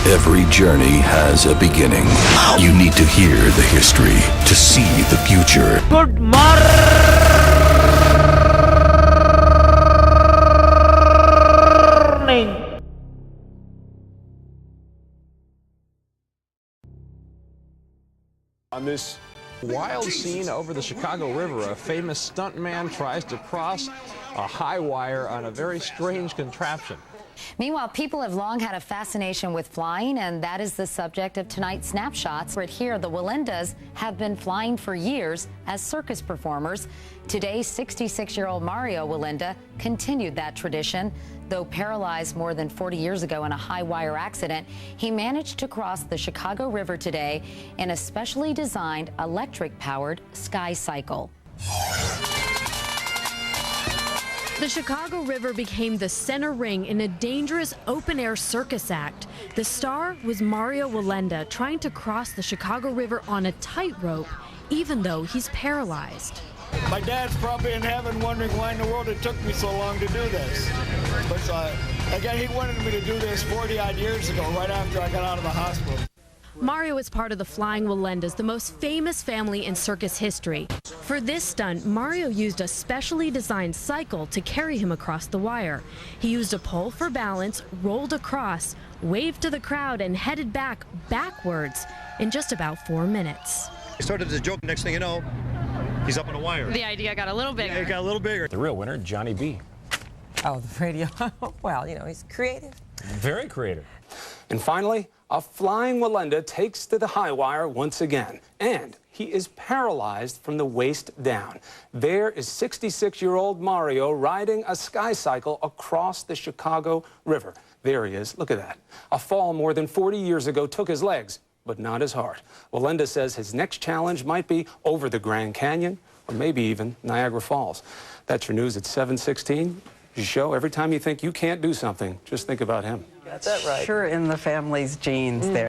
Every journey has a beginning. You need to hear the history to see the future. Good morning. On this wild scene over the Chicago River, a famous stuntman tries to cross a high wire on a very strange contraption. Meanwhile, people have long had a fascination with flying, and that is the subject of tonight's Snapshots. Right here, the Wallendas have been flying for years as circus performers. Today, 66-year-old Mario Wallenda continued that tradition. Though paralyzed more than 40 years ago in a high-wire accident, he managed to cross the Chicago River today in a specially designed electric-powered sky cycle. The Chicago River became the center ring in a dangerous open-air circus act. The star was Mario Wallenda, trying to cross the Chicago River on a tightrope, even though he's paralyzed. My dad's probably in heaven wondering why in the world it took me so long to do this. But again, he wanted me to do this 40-odd years ago, right after I got out of the hospital. Mario is part of the Flying Wallendas, the most famous family in circus history. For this stunt, Mario used a specially designed cycle to carry him across the wire. He used a pole for balance, rolled across, waved to the crowd, and headed backwards in just about 4 minutes. He started as a joke, next thing you know, he's up on a wire. The idea got a little bigger. Yeah, it got a little bigger. The real winner, Johnny B. Oh, the radio. Well, you know, he's creative. Very creative. And finally, a Flying Wallenda takes to the high wire once again, and he is paralyzed from the waist down. There is 66-year-old Mario riding a sky cycle across the Chicago River. There he is. Look at that. A fall more than 40 years ago took his legs, but not his heart. Wallenda says his next challenge might be over the Grand Canyon or maybe even Niagara Falls. That's your news at 7:16. You show every time you think you can't do something, just think about him. That's that right. Sure in the family's genes there.